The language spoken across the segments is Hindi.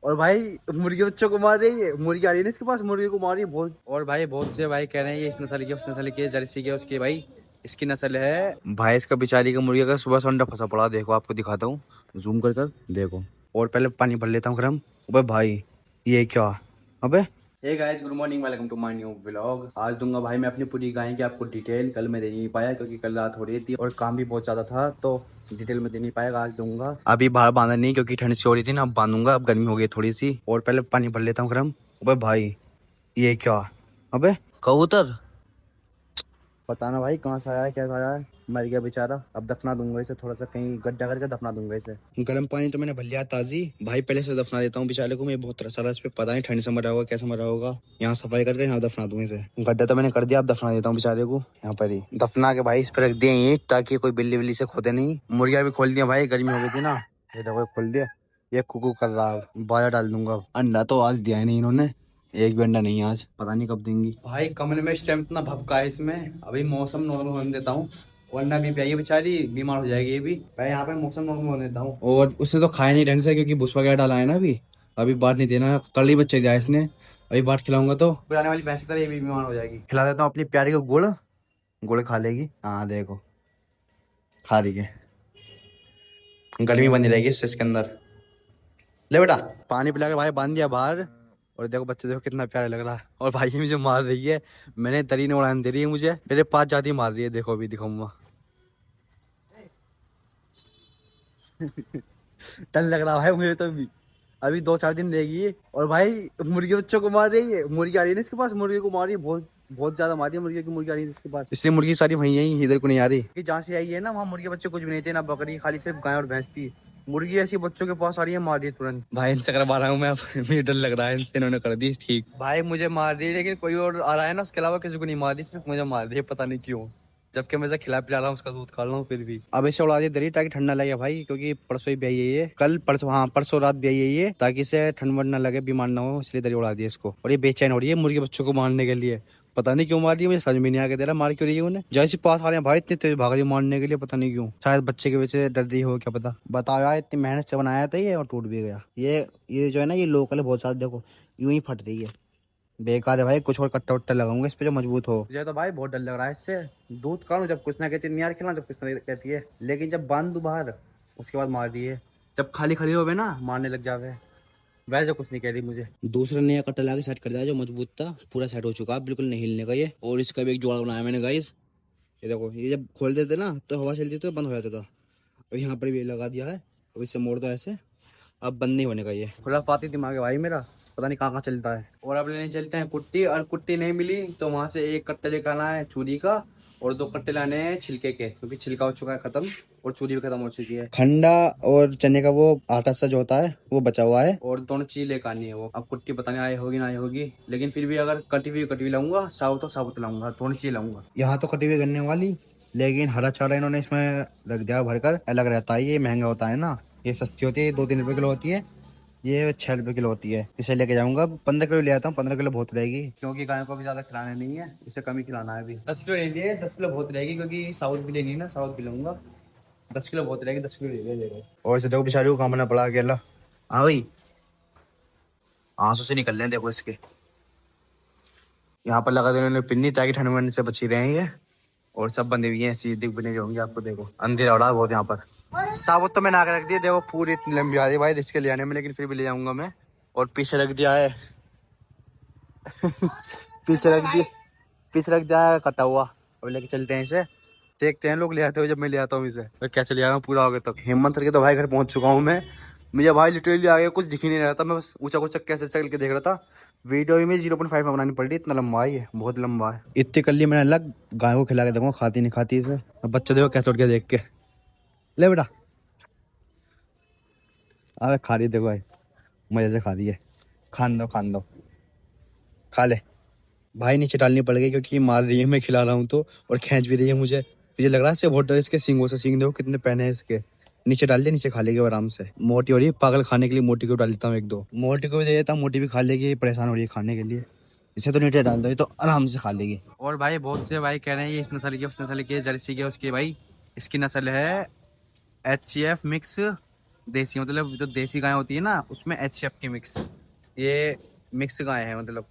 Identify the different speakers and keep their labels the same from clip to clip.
Speaker 1: और भाई मुर्गी बच्चों को मार रही है, मुर्गी आ रही है ना इसके पास, मुर्गी को मार रही है बहुत। और भाई बहुत से भाई कह रहे हैं ये इस नस्ल की उस नस्ल की जर्सी की उसकी भाई इसकी नस्ल है भाई। इसका बेचारी का मुर्गी का सुबह से अंडा फंसा पड़ा, देखो आपको दिखाता हूँ जूम कर कर देखो। और पहले पानी भर लेता हूँ गर्म। अबे भाई ये क्या, अबे hey guys good morning, welcome to my new vlog. आज दूंगा भाई मैं अपनी पूरी गाय की आपको डिटेल। कल मैं दे नहीं पाया क्योंकि कल रात हो रही थी और काम भी बहुत ज्यादा था, तो डिटेल में दे नहीं पाएगा, आज दूंगा। अभी बाहर बांधा नहीं क्योंकि ठंड सी हो रही थी ना, अब बांधूंगा, अब गर्मी हो गई थोड़ी सी। और पहले पानी भर लेता हूँ गर्म। अबे भाई ये क्या, अबे कबूतर, पता ना भाई कहाँ से आया है, क्या आया है, मर गया बेचारा। अब दफना दूंगा इसे, थोड़ा सा कहीं गड्ढा करके दफना दूंगा इसे। गर्म पानी तो मैंने भर लिया ताजी भाई, पहले से दफना देता हूँ बेचारे को। मैं बहुत तरह सारा इस पे पता नहीं ठंड से मरा होगा कैसे मरा होगा। यहाँ सफाई करके यहाँ दफना दूंगा इसे। गड्ढा तो मैंने कर दिया, अब दफना देता हूँ बेचारे को यहाँ पर ही। दफना के भाई इस पर रख दिए ईंट ताकि कोई बिल्ली बिल्ली से खोदे नहीं। मुर्गियां भी खोल दिया भाई, गर्मी हो गई थी ना, ये देखो खोल दिया। ये कुकू कर रहा है, बाजा डाल दूंगा। अंडा तो आज दिया ही नहीं इन्होंने, एक भी अंडा नहीं आज, पता नहीं कब देंगी। भाई कमरे में इस टाइम इतना भपका है इसमें, अभी मौसम नॉर्मल होने देता हूँ वरना भी प्याई बेचारी बीमार हो जाएगी। ये भी मैं यहाँ पे मौसम नॉर्मल होने देता हूँ। और उसने तो खाया नहीं ढंग से क्योंकि भूस वगैरह डाला है ना अभी। अभी बात नहीं देना, कल ही बच्चे दिया इसने, अभी बात खिलाऊंगा तो पुराने वाली भैंस की तरह ये भी बीमार हो जाएगी। खिला देता हूँ अपनी प्यारी को गुड़, गुड़ खा लेगी। हाँ देखो खा रही है, गर्मी बनी रहेगी इसके अंदर। ले बेटा पानी पिला के भाई बांध दिया बाहर। और देखो बच्चे देखो कितना प्यारा लग रहा है। और भाई मुझे मार रही है, मैंने तरी ने उड़ान दे रही है मुझे, मेरे पास जाती मार रही है। देखो अभी दिखाऊंगा डर लग रहा है मुझे तो अभी 2-4 दिन रहेगी। और भाई मुर्गी बच्चों को मार रही है, मुर्गी आ रही है ना इसके पास, मुर्गी को मार रही है बहुत बहुत ज्यादा मार रही है मुर्गी की। मुर्गी आ रही है इसके पास, इसलिए मुर्गी सारी वहीं है, इधर को नहीं आ रही कि जहाँ से आई है ना, वहाँ मुर्गी बच्चे कुछ भी नहीं थे ना, बकरी खाली सिर्फ गाय और भैंस थी। मुर्गी ऐसी बच्चों के पास आ रही है, मार रही है तुरंत। भाई इनसे करवा रहा हूँ मैं, मुझे डर लग रहा है इनसे, इन्होंने कर दी ठीक। भाई मुझे मार दी लेकिन कोई और आ रहा है ना उसके अलावा किसी को नहीं मार दी, सिर्फ मुझे मार दी, पता नहीं क्यों, जबकि मैं इसे खिला पिला रहा हूँ, उसका दूध खा रहा हूँ फिर भी। अब इसे उड़ा दिया दरी ताकि ठंड ना लगे भाई, क्योंकि परसों ही ब्याई है ये, कल परसों, हाँ परसों रात ब्याई है ये, ताकि इसे ठंड वंड ना लगे, बीमार ना हो, इसलिए दरी उड़ा दी इसको। और ये बेचैन हो रही है मुर्गी बच्चों को मारने के लिए, पता नहीं क्यों मार रही है, मुझे समझ में नहीं आके दे रहा मार क्यों रही है उन्हें। जैसे पास आ रहे हैं भाई इतने तेज भाग रही है मारने के लिए, पता नहीं क्यों, शायद बच्चे की वजह से डर रही हो, क्या पता। बताओ यार इतनी मेहनत से बनाया था ये और टूट भी गया। ये जो है ना ये लोकल है बहुत सारा, देखो यूं ही फट रही है, बेकार है भाई। कुछ और कट्टा वट्टा लगाऊंगा इस पे जो मजबूत हो। मुझे तो भाई बहुत डर लग रहा है इससे। दूध काढूं जब कुछ ना कहती है, नियार खिलाऊं जब कुछ ना कहती है, लेकिन जब बांध दूं बाहर उसके बाद मार दी है। जब खाली खड़ी होवे ना मारने लग जावे, वैसे कुछ नहीं कह रही मुझे। दूसरा नया कट्टा लगा सेट कर दिया जो मजबूत था, पूरा सेट हो चुका है, बिल्कुल नहीं हिलने का ये। और इसका भी एक जोड़ा बनाया मैंने गाइस, ये देखो, ये जब खोल देते ना तो हवा चलती तो बंद हो जाता था। अब यहाँ पर भी लगा दिया है, अब इससे मोड़ दो ऐसे, अब बंद नहीं होने का ये। खुराफाती दिमाग है भाई मेरा, पता नहीं कहाँ कहाँ चलता है। और अब लेने चलते हैं कुट्टी, और कुट्टी नहीं मिली तो वहां से एक कट्टे लेकर आना है छुरी का, और 2 कट्टे लाने हैं छिलके के, क्योंकि छिलका हो चुका है खत्म और छुरी भी खत्म हो चुकी है। खंडा और चने का वो आटा सा जो होता है वो बचा हुआ है, और दोनों चीज लेकर आनी है वो। अब कुट्टी पता नहीं आई होगी ना आई होगी, लेकिन फिर भी अगर कटी हुई लाऊंगा, साबुत तो साबुत लाऊंगा, थोड़ी चीज लाऊंगा। यहाँ तो कटी हुई गन्ने वाली, लेकिन हरा चारा इन्होंने इसमें रख दिया भरकर, अलग रहता है, ये महंगा होता है ना, ये सस्ती होती है, 2-3 रुपए किलो होती है, ये 6 रुपए किलो होती है। इसे लेके जाऊंगा, 15 किलो ले आता हूँ, 15 किलो बहुत रहेगी, क्योंकि गायों को भी ज्यादा खिलाने नहीं है, इसे कम ही खिलाना है अभी। 10 किलो ले लिए, 10 किलो बहुत रहेगी क्योंकि साउथ भी लेनी है ना, साउथ भी लूंगा। 10 किलो बहुत रहेगी, 10 किलो ले ले। और इसे देखो बेचारी को काम करना पड़ा अकेला। हाँ भाई आंसू से निकल रहे हैं देखो इसके। यहाँ पर लगा देने पिन्नी ताकि ठंड वंड से बची रहे ये, और सब बंदे हुई हैं ऐसी दिख बने जो होंगे, आपको देखो अंधेरा हो रहा है बहुत यहाँ पर। साबुत तो मैंने आगे रख दिया, देखो पूरी इतनी लंबी आ रही है भाई रिस्क ले आने में, लेकिन फिर भी ले जाऊंगा मैं। और पीछे रख दिया है पीछे रख दिया, पीछे रख दिया है कटा हुआ। अब लेके चलते हैं इसे, देखते हैं लोग ले आते हो जब मैं ले आता हूँ इसे, मैं कैसे ले आ रहा हूँ पूरा आगे तक। हिम्मत करके तो भाई घर पहुंच चुका हूँ मैं, मुझे भाई लिटरली आगे कुछ दिख ही नहीं रहा था, मैं बस ऊंचा ऊंचा कैसे चल के देख रहा था। वीडियो में 0.5 में बनानी पड़ रही, इतना लंबा है ये, बहुत लंबा है। इतनी कर ली मैंने अलग, गाय को खिला के देखूंगा खाती नहीं खाती इसे। अब बच्चे देखो कैसे उठ के देख के, ले बेटा, अरे खा रही देखो भाई, मजे से खा रही है, खान दो खान दो, खा ले। भाई नीचे डालनी पड़ गई क्योंकि मार रही है, मैं खिला रहा हूँ तो, और खींच भी रही है मुझे, मुझे लग रहा है इससे बहुत डर, इसके सींगों से, सींग देखो कितने पहने हैं इसके। नीचे डाल दिया, नीचे खा लेगी आराम से। मोटी हो रही है पागल, खाने के लिए मोटी को डाल देता हूँ 1-2, मोटी को भी दे देता हूँ, मोटी भी खा लेगी, परेशान हो रही है खाने के लिए। इसे तो नीचे डाल दो, ये तो आराम से खा लेगी। और भाई बहुत से भाई कह रहे हैं ये इस नस्ल की उस नस्ल की जर्सी की उसकी, भाई इसकी नस्ल है HCF मिक्स देसी मतलब जो देसी गाय होती है ना, उसमें HF की मिक्स, ये मिक्स गाय है, मतलब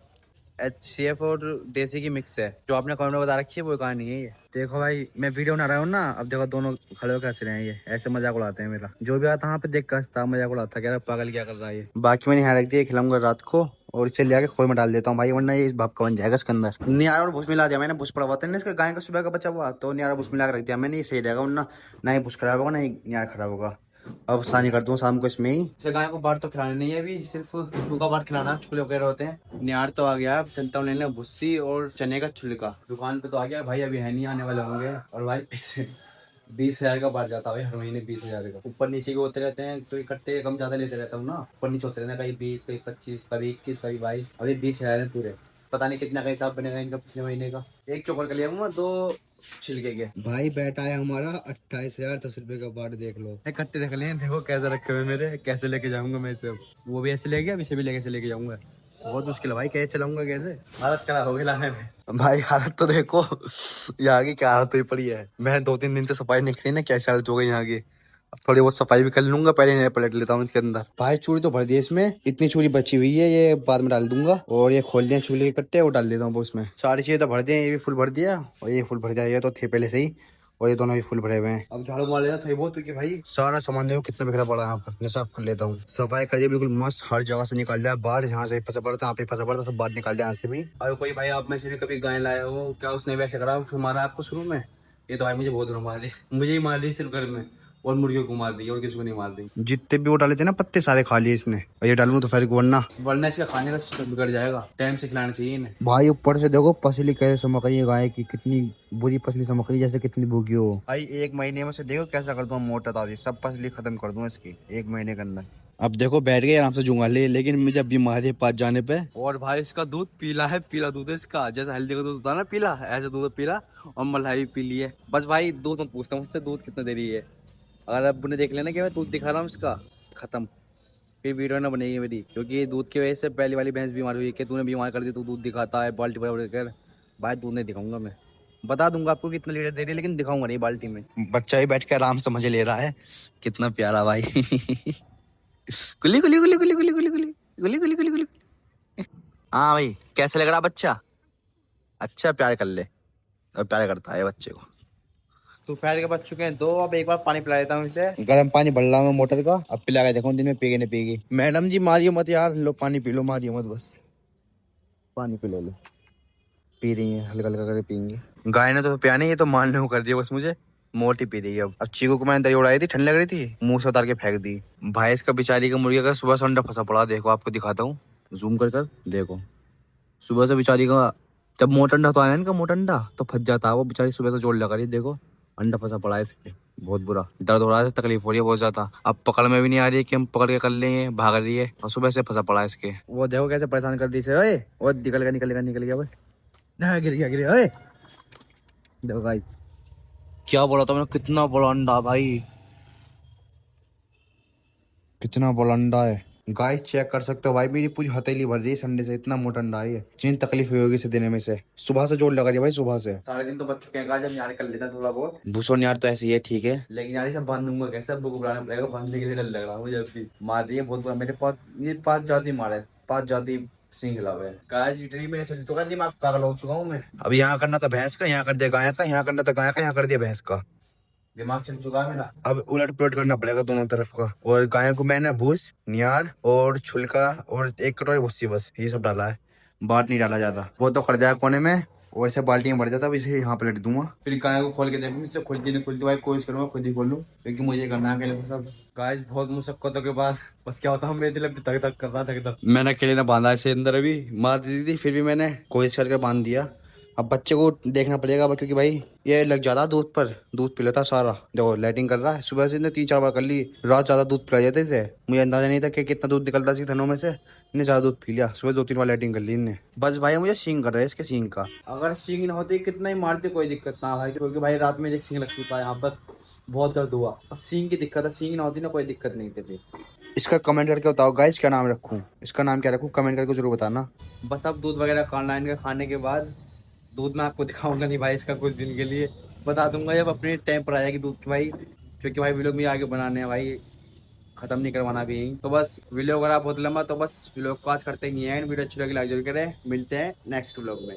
Speaker 1: HCF और देसी की मिक्स है। जो आपने कमेंट में बता रखी है वो गाय नहीं है ये। देखो भाई मैं वीडियो बना रहा हूँ ना, अब देखो दोनों खड़े होकर हंस रहे हैं, ये ऐसे मजाक उड़ाते हैं मेरा। जो भी आता वहाँ पे देख कर हंसता, मजाक उड़ाता, कह रहा पागल क्या कर रहा है ये। बाकी मैंने यहाँ रख दिया, खिलाऊंगा रात को और इसे ले आके खोल में डाल देता हूँ भाई, वरना ये इस भाप का बन जाएगा इसके अंदर। नियारा और भूस मिला दिया मैंने, भूस पड़ा हुआ था ना इसका, गाय का सुबह का बचा हुआ, तो नियारा भूस मिला के रख दिया मैंने, ये सही रहेगा, वरना ना ही भूस खराब होगा ना ही नियारा खराब होगा। अब सानी कर दूँ शाम को इसमें ही। इसे गाय को बाट तो खिलाने नहीं है अभी, सिर्फ सूखा बाट खिलाना, छुले वगैरह होते हैं। नियार तो आ गया, चलता हूँ लेने भुस्सी और चने का छिलका। दुकान पे तो आ गया भाई, अभी है नहीं, आने वाले होंगे। और भाई पैसे 20,000 का बाट जाता है हर महीने, 20,000 का। ऊपर नीचे के होते रहते हैं, तो इकट्ठे कम ज्यादा लेते रहता हूँ ना, ऊपर नीचे होते रहते हैं, कहीं 20, कहीं 25, कभी 21, कभी 22, अभी 20,000 है पूरे। पता नहीं कितना का हिसाब बनेगा इनका पिछले महीने का। एक चोकर का लिया हूँ, 2 छिलके के। भाई बैठा है हमारा 28,010 रुपए का बाट, देख लो इकट्ठे देख लें, देखो कैसे रखे हुए मेरे, कैसे लेके जाऊंगा मैं इसे। वो भी ऐसे ले गया, अब इसे भी लेके जाऊंगा। बहुत मुश्किल है भाई, कैसे चलाऊंगा, कैसे हालत खराब होगी लाने में। भाई हालत तो देखो यहाँ की, क्या हालत हुई पड़ी है। मैं 2-3 दिन से सफाई नहीं करी ना, कैसी हालत हो गई यहाँ की। अब थोड़ी बहुत सफाई भी कर लूंगा, पहले नहीं पलट लेता हूँ इसके अंदर। भाई चूड़ी तो भर दी इसमें, इतनी चूड़ी बची हुई है, ये बाद में डाल दूंगा। और ये खोल दिया चूड़ी के कट्टे, वो डाल देता हूँ उसमें। सारी चीजें तो भर दिया, ये भी फुल भर दिया और ये फुल भर जाएगा, तो थे पहले से ही, और ये दोनों भी फुल भरे हुए हैं। अब झाड़ू मार लेना थोड़ी बहुत, क्योंकि भाई सारा सामान देखो कितना बिखरा पड़ा है यहाँ पर। मैं साफ कर लेता हूँ, सफाई कर दिया बिल्कुल मस्त, हर जगह से निकाल दिया बाहर, यहाँ से फंसा पड़ता, यहाँ पे फंसा पड़ता, सब बाहर निकाल दिया यहाँ से भी। और कोई भाई आप में से भी कभी गाय लाए हो क्या, उसने वैसे करा मारा आपको शुरू में? ये तो भाई मुझे बहुत मार दी, मुझे ही मार दी सिर्फ घर में, और मुर्गियों को मार दी, और किसी को नहीं मार दी। जितने भी वो डाले थे ना पत्ते, सारे खा लिए इसने, और ये डालूंगा तो फिर वरना इसका खाने का सिस्टम बिगड़ जाएगा। टाइम से खिलाना चाहिए इन्हें। भाई ऊपर से देखो पसली कैसे चमक रही है गाय की, कितनी बुरी पसली चमक रही है, जैसे कितनी भूखी हो भाई। 1 महीने में से देखो कैसा कर दूं मोटा ताजी, सब पसली खत्म कर दूं इसकी 1 महीने के अंदर। अब देखो बैठ गए आराम से जुंगाले, लेकिन मुझे अब बीमारी है पास जाने पे। और भाई इसका दूध पीला है, पीला दूध है इसका, जैसे हल्दी का दूध होता है ना पीला, ऐसे दूध पीला, और मलाई भी पीली है। बस भाई दूध मत पूछता मुझसे, दूध कितना दे रही है। अगर अब ने देख लेना कि मैं दूध दिखा रहा हूँ इसका, खत्म, फिर वीडियो ना बनेगी मेरी। क्योंकि ये दूध की वजह से पहली वाली भैंस बीमार हुई कि तूने बीमार कर दी, तू दूध दिखाता है बाल्टी भर कर। भाई दूध नहीं दिखाऊंगा मैं, बता दूंगा आपको कितना लीटर दे रही है, लेकिन दिखाऊंगा नहीं बाल्टी में। बच्चा ही बैठ के आराम से मजे ले रहा है, कितना प्यारा भाई गुली गुली गुली गुली गुली गुली गुली गुली गुली गुली गुली। हाँ भाई कैसे लग रहा बच्चा? अच्छा प्यार कर ले, और प्यार करता है बच्चे को। तो फैट के बच चुके हैं 2, अब एक बार पानी पिला देता हूँ इसे। गर्म पानी भर रहा हूँ मोटर का, अब पिला के देखो दिन में पीगे नहीं पीगी। मैडम जी मारियो मत यार, लो पानी पी लो, मारियो मत, बस पानी पी लो। पी रही है, हल्का हल्का करके पियेंगे। गाय ने तो पिया नहीं, ये तो मारने को कर दिया बस मुझे, मोटी पी रही है। अब चीकू को मैंने दही उड़ाई थी, ठंड लग रही थी, मुंह से उतार के फेंक दी। भाई इसका बेचारी का मुर्गी का सुबह से अंडा फंसा पड़ा, देखो आपको दिखाता हूँ, जूम कर देखो। सुबह से बेचारी का, जब मोटा अंडा तो आया इनका, मोटा अंडा तो फंस जाता है, वो बेचारी सुबह से जोड़ लगा रही, देखो अंडा फंसा पड़ा है इसके, बहुत बुरा दर्द हो रहा है, तकलीफ हो रही है बहुत ज्यादा। अब पकड़ में भी नहीं आ रही है कि हम पकड़ के कर लेंगे, भाग रही है, और सुबह से फंसा पड़ा है इसके। वो देखो कैसे परेशान कर दी इसे, ओए वो निकल गया बस, गिर गया ओए। देखो भाई क्या बोला था मैंने, कितना बड़ा अंडा भाई, कितना बड़ा अंडा है। गाइस चेक कर सकते हो भाई, मेरी पूरी हथेली भर रही है संडे से, इतना मोटा अंडा है ये। जितनी तकलीफ हुई होगी इसे देने में से, सुबह से जोड़ लगा रही है भाई, सुबह से। सारे दिन तो बच चुके हैं, जब यार कर लेता थोड़ा बहुत। भूसोन यार तो ऐसे ही है, ठीक है, लेकिन यार सब बांध दूंगा कैसे, अब को बुलाना पड़ेगा, बांधने के लिए डर लग रहा है मुझे। अभी मार रही है बहुत बुरा, मेरे पास ये 5 जाती मारे, 5 जाती सिंह लावे। गाइस लिटरली मेरे से तो दिमाग पागल हो चुका हूँ मैं। अब यहाँ करना था भैंस का, यहाँ कर दिया गाय का, यहाँ करना था गाय का, यहाँ कर दिया भैंस का, दिमाग चल चुका है मेरा। अब उलट पुलट करना पड़ेगा दोनों तरफ का। और गाय को मैंने भूस, नियार और छिलका और 1 कटोरी भूसी, बस ये सब डाला है, बाट नहीं डाला जाता। वो तो कर दिया कोने में, और ऐसे बाल्टी में भर जाता, अब इसे यहाँ पलट दूंगा। फिर गाय को खोल के देखूंगी, इससे खुलती नहीं खुलती भाई, कोशिश करूंगा खुद ही खोलूं, क्योंकि मुझे करना है सब। गाइस बहुत मुशक्कतों के बाद बस क्या होता हूँ, मेरे दिल अभी तक तक कर रहा था, तक मैंने अकेले ना बांधा इसे अंदर, अभी मार दी थी, फिर भी मैंने कोशिश करके बांध दिया। अब बच्चे को देखना पड़ेगा, क्योंकि भाई ये लग जाता दूध पर, दूध पी लेता सारा, देखो लाइटिंग कर रहा है, सुबह से 3-4 बार कर ली, रात ज्यादा दूध पिला जाते इसे, मुझे अंदाजा नहीं था कि कितना दूध निकलता है थनों में से, इन्हें ज्यादा दूध पी लिया, सुबह 2-3 बार लाइटिंग कर ली इनने। बस भाई मुझे सींग कर रहा है इसके, सींग का, अगर सींग ना होती कितना ही मारते कोई दिक्कत ना भाई, क्योंकि भाई रात में एक सींग लग चुका है यहाँ पर, बहुत दर्द हुआ, सींग की दिक्कत है, सींग ना होती ना कोई दिक्कत नहीं थी। इसका कमेंट करके बताओ गाइस क्या नाम रखूं, इसका नाम क्या रखूं, कमेंट करके जरूर बताना। बस अब दूध वगैरह खाना इनका, खाने के बाद दूध मैं आपको दिखाऊंगा नहीं भाई इसका, कुछ दिन के लिए बता दूंगा जब अपने टाइम पर आ जाएगी दूध की भाई, क्योंकि भाई व्लॉग में आगे बनाने हैं भाई, खत्म नहीं करवाना भी यहीं। तो बस वीडियो अगर आप बहुत लंबा, तो बस व्लॉग को आज करते ही हैं। वीडियो अच्छी लगी लाइक जरूर करें। मिलते हैं नेक्स्ट व्लॉग में।